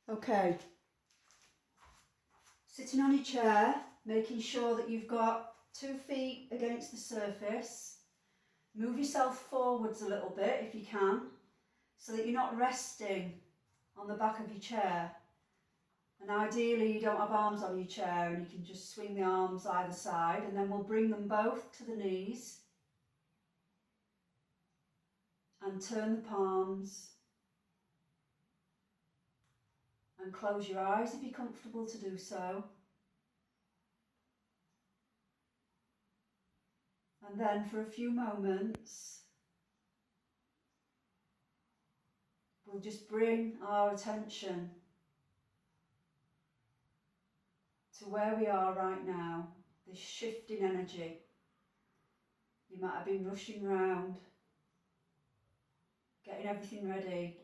Okay, sitting on your chair, making sure that you've got 2 feet against the surface. Move yourself forwards a little bit if you can, so that you're not resting on the back of your chair. And ideally you don't have arms on your chair and you can just swing the arms either side, and then we'll bring them both to the knees and turn the palms. And close your eyes if you're comfortable to do so. And then for a few moments, we'll just bring our attention to where we are right now, this shift in energy. You might have been rushing around, getting everything ready,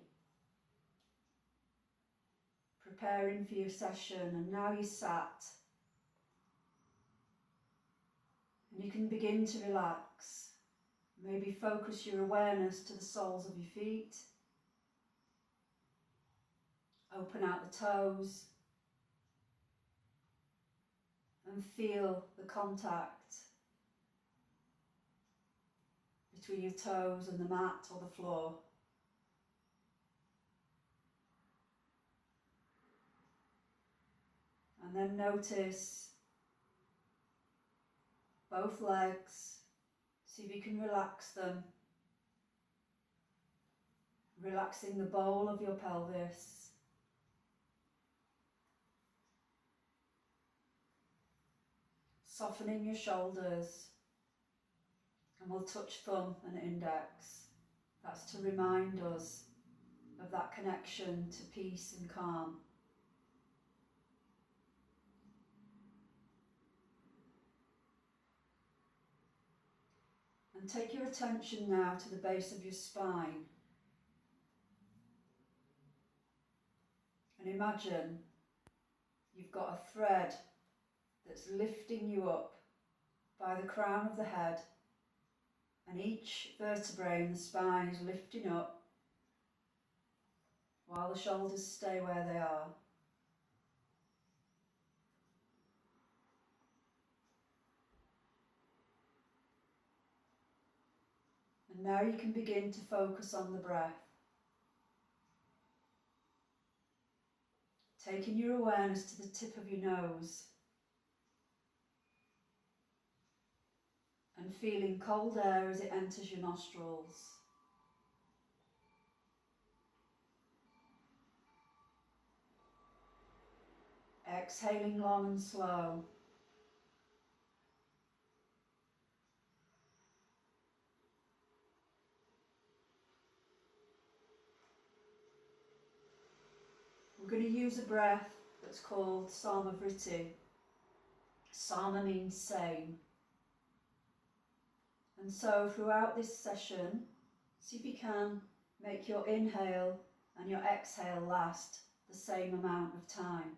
preparing for your session, and now you're sat. And you can begin to relax. Maybe focus your awareness to the soles of your feet. Open out the toes and feel the contact between your toes and the mat or the floor. And then notice both legs. See if you can relax them. Relaxing the bowl of your pelvis. Softening your shoulders. And we'll touch thumb and index. That's to remind us of that connection to peace and calm. And take your attention now to the base of your spine. And imagine you've got a thread that's lifting you up by the crown of the head, and each vertebrae in the spine is lifting up while the shoulders stay where they are. And now you can begin to focus on the breath. Taking your awareness to the tip of your nose and feeling cold air as it enters your nostrils. Exhaling long and slow. We're going to use a breath that's called Samavriti. Sama means same. And so throughout this session, see if you can make your inhale and your exhale last the same amount of time.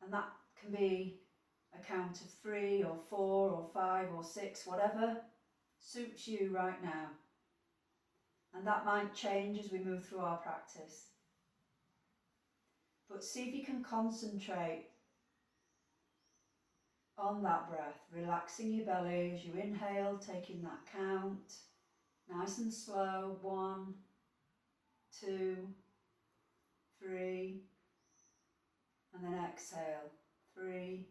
And that can be a count of 3 or 4 or 5 or 6, whatever suits you right now. And that might change as we move through our practice. But see if you can concentrate on that breath, relaxing your belly as you inhale, taking that count, nice and slow, 1, 2, 3, and then exhale, 3,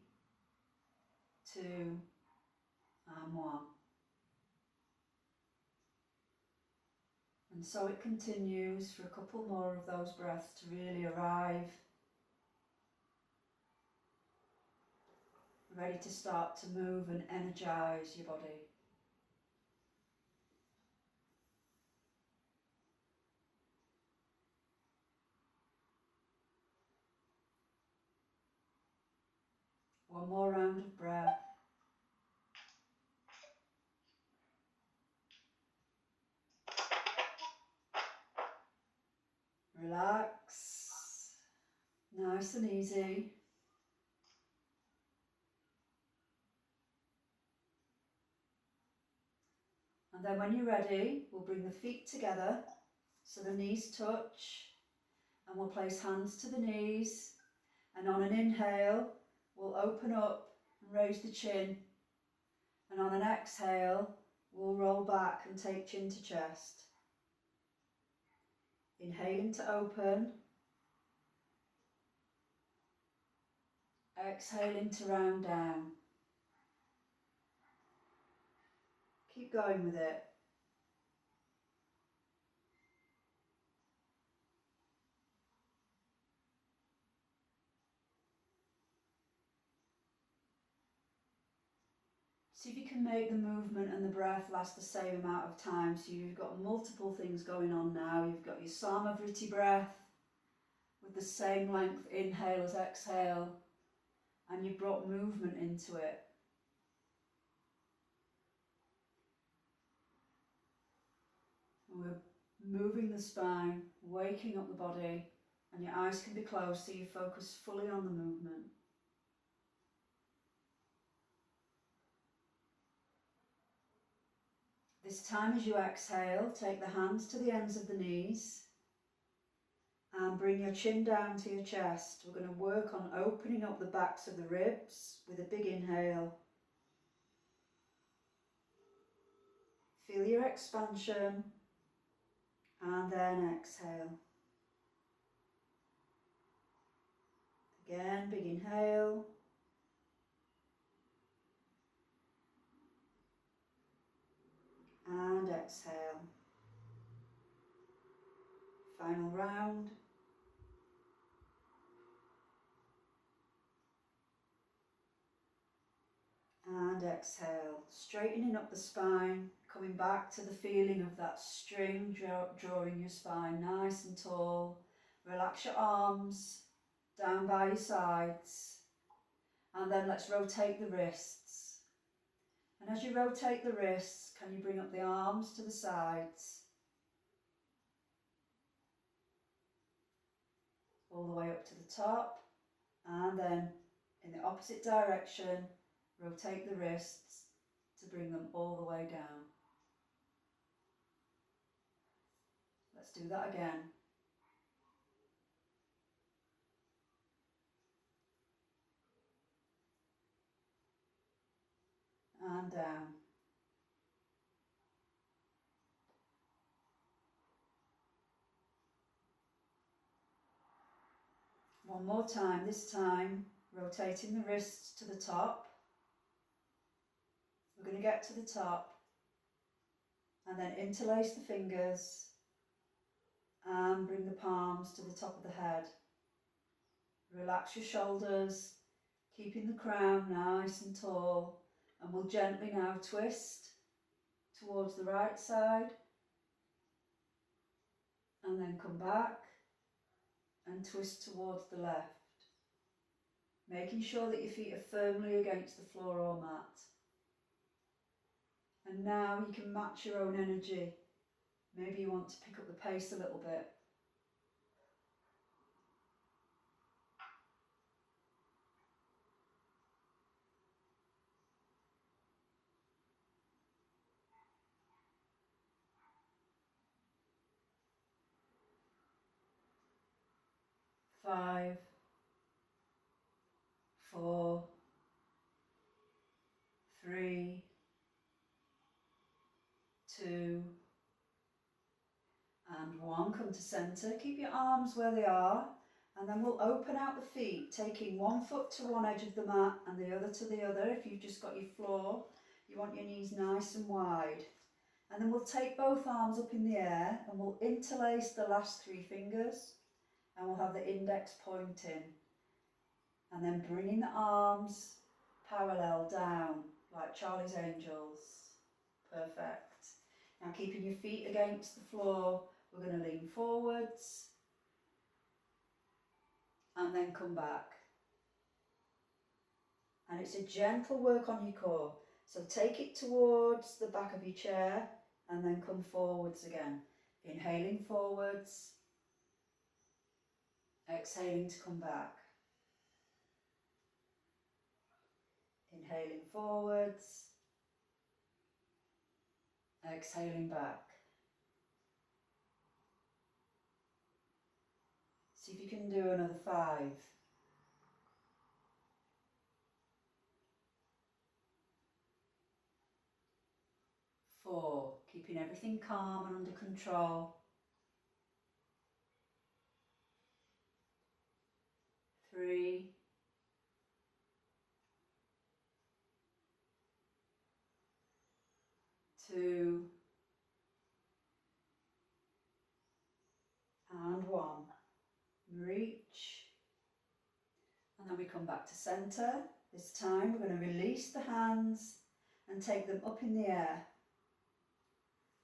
2, and 1. And so it continues for a couple more of those breaths to really arrive, ready to start to move and energize your body. One more round of breath. Relax, nice and easy. And then when you're ready, we'll bring the feet together so the knees touch, And we'll place hands to the knees, and on an inhale we'll open up and raise the chin, and on an exhale we'll roll back and take chin to chest. Inhaling to open, exhaling to round down. Keep going with it. See if you can make the movement and the breath last the same amount of time. So you've got multiple things going on now. You've got your Samavriti breath with the same length inhale as exhale, and you've brought movement into it. And we're moving the spine, waking up the body, and your eyes can be closed so you focus fully on the movement. This time as you exhale, take the hands to the ends of the knees and bring your chin down to your chest. We're going to work on opening up the backs of the ribs with a big inhale. Feel your expansion and then exhale. Again, big inhale. And exhale. Final round. And exhale. Straightening up the spine, coming back to the feeling of that string drawing your spine nice and tall. Relax your arms down by your sides. And then let's rotate the wrists. And as you rotate the wrists, can you bring up the arms to the sides? All the way up to the top. And then in the opposite direction, rotate the wrists to bring them all the way down. Let's do that again. And down. One more time, this time rotating the wrists to the top. We're going to get to the top and then interlace the fingers and bring the palms to the top of the head. Relax your shoulders, keeping the crown nice and tall, and we'll gently now twist towards the right side and then come back and twist towards the left, making sure that your feet are firmly against the floor or mat. And now you can match your own energy. Maybe you want to pick up the pace a little bit. Five, 4, 3, 2, and 1. Come to centre. Keep your arms where they are, and then we'll open out the feet, taking one foot to one edge of the mat and the other to the other. If you've just got your floor, you want your knees nice and wide. And then we'll take both arms up in the air and we'll interlace the last 3 fingers, and we'll have the index pointing. And then bringing the arms parallel down like Charlie's Angels. Perfect. Now keeping your feet against the floor, we're going to lean forwards and then come back. And it's a gentle work on your core. So take it towards the back of your chair and then come forwards again. Inhaling forwards, exhaling to come back. Inhaling forwards, exhaling back. See if you can do another 5. 4, keeping everything calm and under control. 3, 2, and 1. Reach. And then we come back to centre. This time we're going to release the hands and take them up in the air.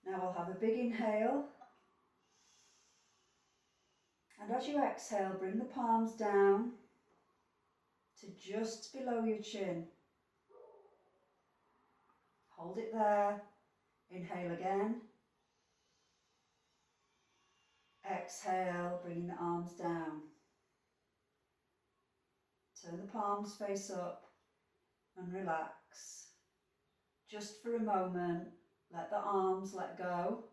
Now we'll have a big inhale. And as you exhale, bring the palms down to just below your chin. Hold it there. Inhale again. Exhale, bringing the arms down. Turn the palms face up and relax. Just for a moment, let the arms let go.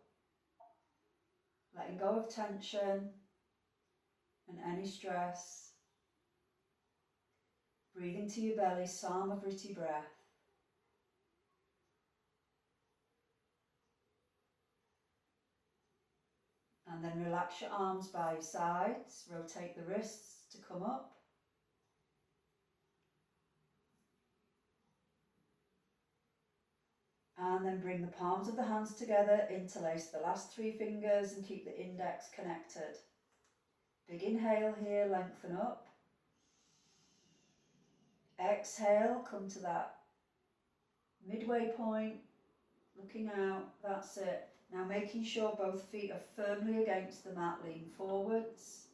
Letting go of tension and any stress. Breathe into your belly, Samavritti breath. And then relax your arms by your sides. Rotate the wrists to come up. And then bring the palms of the hands together, interlace the last 3 fingers and keep the index connected. Big inhale here, lengthen up. Exhale, come to that midway point, looking out, that's it. Now making sure both feet are firmly against the mat, lean forwards.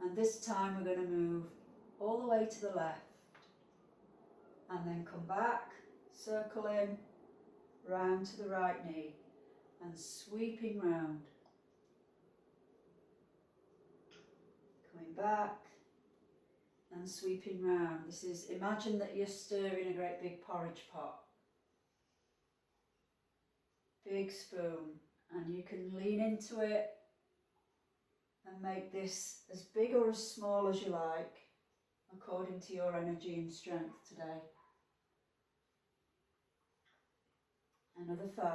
And this time we're going to move all the way to the left. And then come back, circle in, round to the right knee and sweeping round. Coming back and sweeping round. This is, imagine that you're stirring a great big porridge pot. Big spoon, and you can lean into it and make this as big or as small as you like, according to your energy and strength today. Another 5.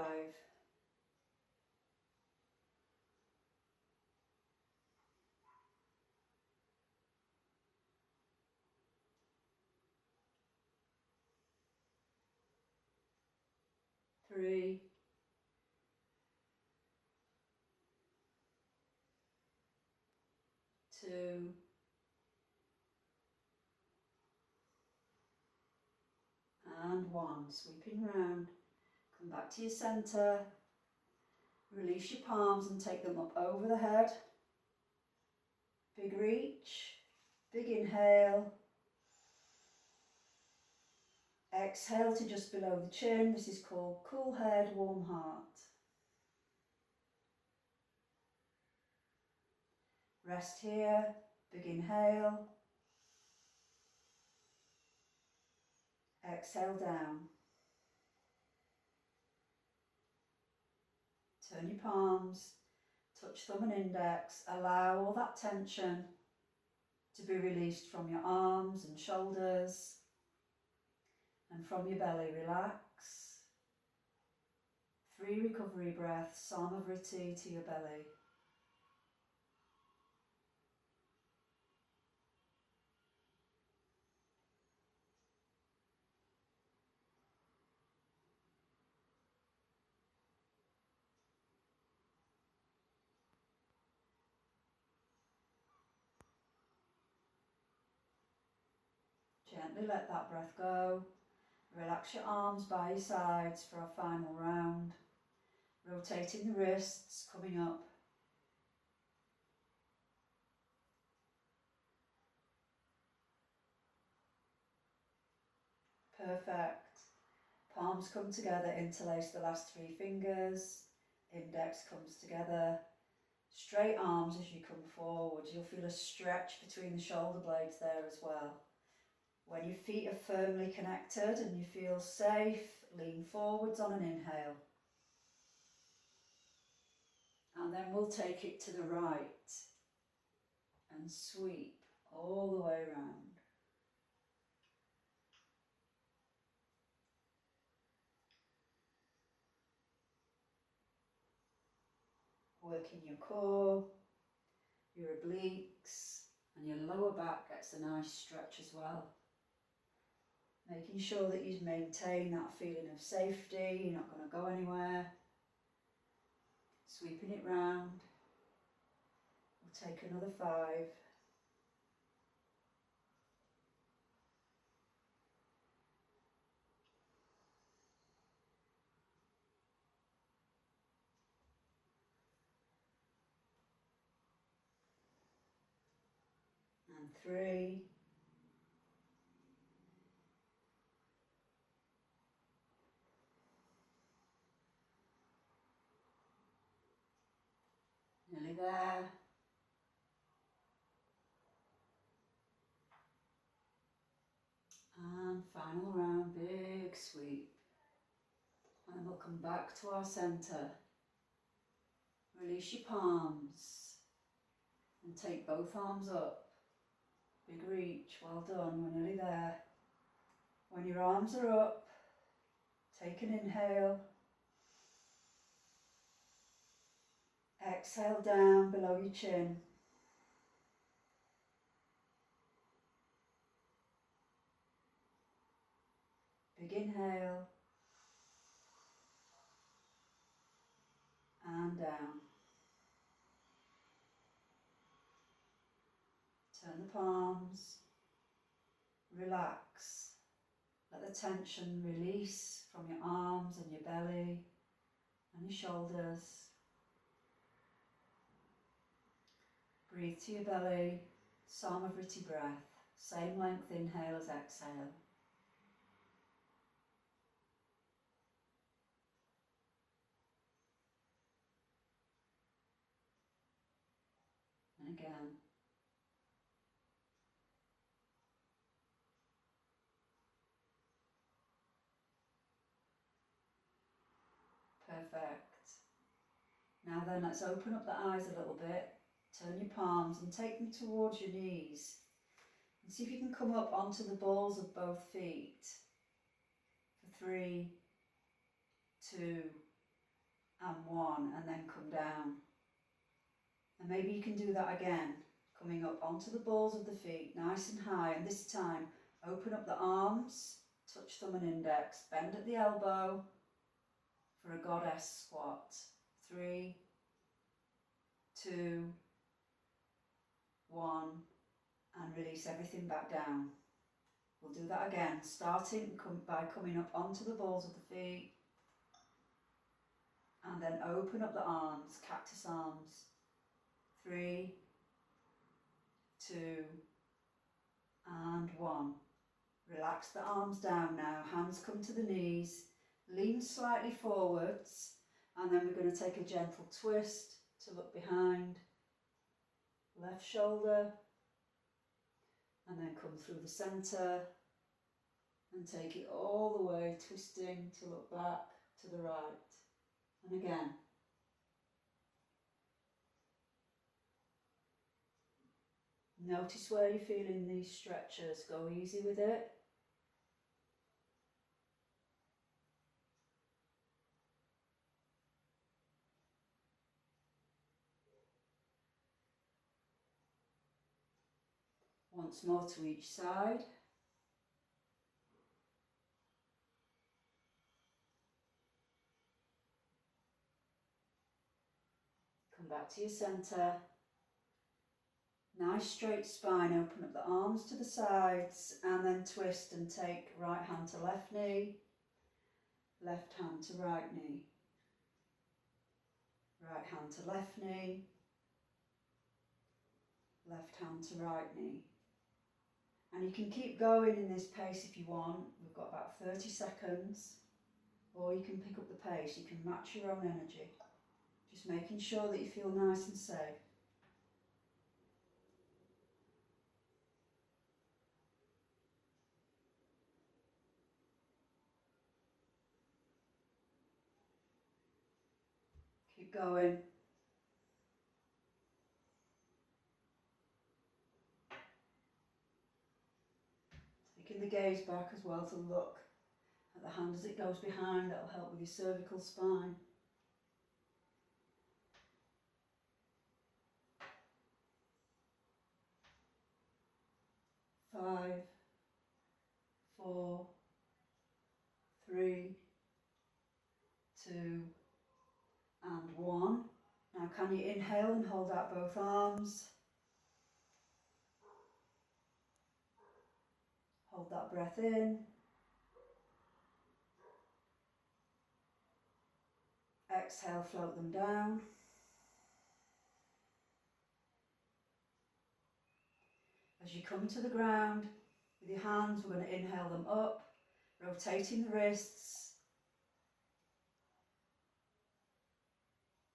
3, 2, and 1. Sweeping round. Come back to your centre. Release your palms and take them up over the head. Big reach. Big inhale. Exhale to just below the chin. This is called cool head, warm heart. Rest here. Big inhale. Exhale down. Turn your palms. Touch thumb and index. Allow all that tension to be released from your arms and shoulders. And from your belly, relax. 3 recovery breaths, Samavritti to your belly. Gently let that breath go. Relax your arms by your sides for our final round. Rotating the wrists, coming up. Perfect. Palms come together, interlace the last 3 fingers. Index comes together. Straight arms as you come forward. You'll feel a stretch between the shoulder blades there as well. When your feet are firmly connected and you feel safe, lean forwards on an inhale. And then we'll take it to the right. and sweep all the way around. Working your core, your obliques, and your lower back gets a nice stretch as well. Making sure that you maintain that feeling of safety, you're not going to go anywhere. Sweeping it round. We'll take another 5. And 3. Nearly there. And final round, big sweep. And then we'll come back to our centre. Release your palms. And take both arms up. Big reach, well done, we're nearly there. When your arms are up, take an inhale. Exhale down below your chin. Big inhale. And down. Turn the palms. Relax. Let the tension release from your arms and your belly and your shoulders. Breathe to your belly, Samavriti breath, same length inhale as exhale. And again. Perfect. Now then, let's open up the eyes a little bit. Turn your palms and take them towards your knees. And see if you can come up onto the balls of both feet. For 3, 2, and 1, and then come down. And maybe you can do that again, coming up onto the balls of the feet, nice and high. And this time, open up the arms, touch thumb and index, bend at the elbow for a goddess squat. 3, 2, 1, and release everything back down. We'll do that again, starting by coming up onto the balls of the feet, and then open up the arms, cactus arms. 3, 2, and 1. Relax the arms down now, hands come to the knees, lean slightly forwards, and then we're going to take a gentle twist to look behind, left shoulder, and then come through the centre and take it all the way, twisting to look back to the right. And again. Notice where you're feeling these stretches, go easy with it. Once more to each side. Come back to your centre. Nice straight spine, open up the arms to the sides and then twist and take right hand to left knee, left hand to right knee, right hand to left knee, left hand to right knee. And you can keep going in this pace if you want. We've got about 30 seconds, or you can pick up the pace, you can match your own energy. Just making sure that you feel nice and safe. Keep going. Taking the gaze back as well to look at the hand as it goes behind. That'll help with your cervical spine. Five, four, three, two, and one. Now can you inhale and hold out both arms? Hold that breath in. Exhale, float them down. As you come to the ground, with your hands, we're going to inhale them up, rotating the wrists.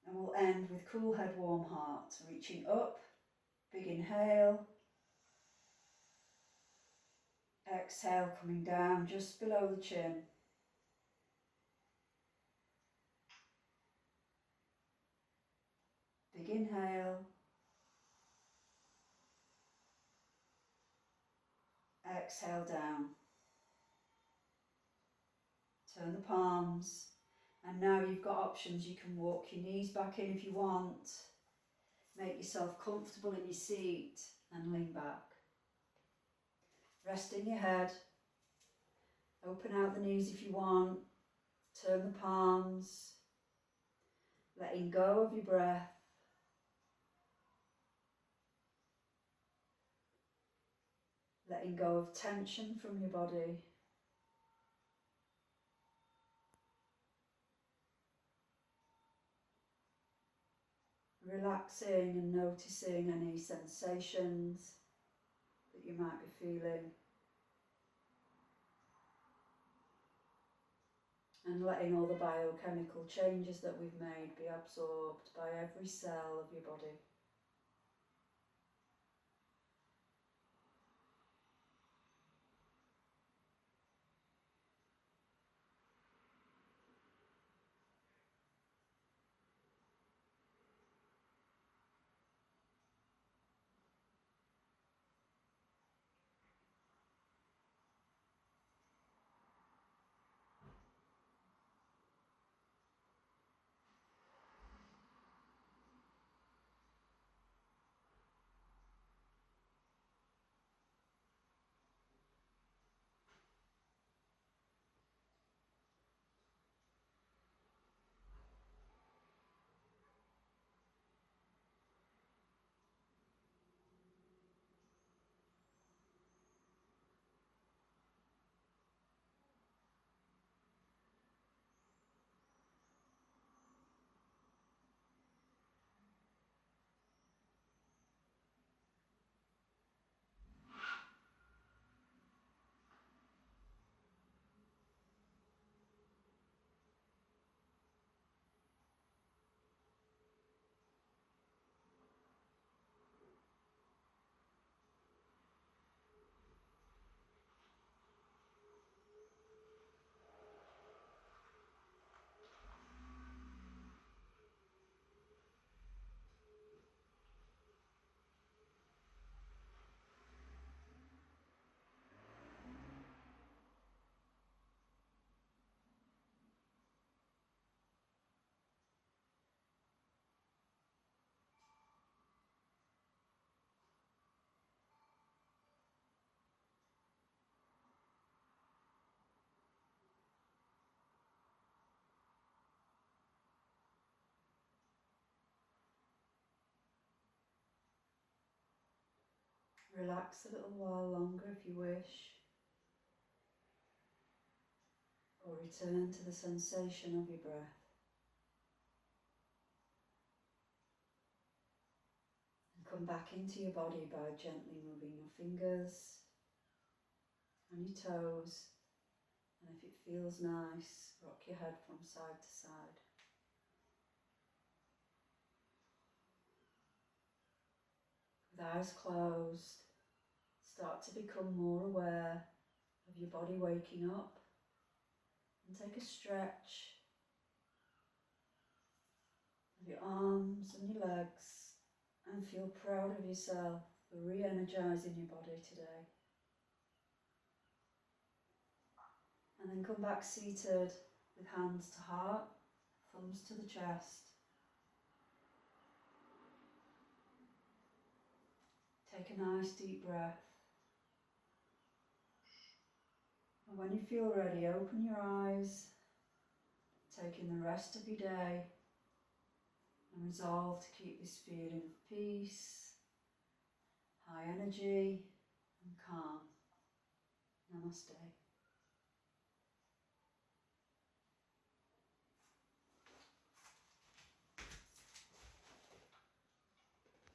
And we'll end with cool head, warm heart. Reaching up, big inhale. Exhale, coming down just below the chin. Big inhale. Exhale down. Turn the palms. And now you've got options. You can walk your knees back in if you want. Make yourself comfortable in your seat and lean back. Resting your head. Open out the knees if you want. Turn the palms. Letting go of your breath. Letting go of tension from your body. Relaxing and noticing any sensations that you might be feeling. And letting all the biochemical changes that we've made be absorbed by every cell of your body. Relax a little while longer if you wish, or return to the sensation of your breath. And come back into your body by gently moving your fingers and your toes, and if it feels nice, rock your head from side to side. With eyes closed, start to become more aware of your body waking up, and take a stretch of your arms and your legs, and feel proud of yourself for re-energizing your body today. And then come back seated with hands to heart, thumbs to the chest. Take a nice deep breath. And when you feel ready, open your eyes, take in the rest of your day, and resolve to keep this feeling of peace, high energy, and calm. Namaste.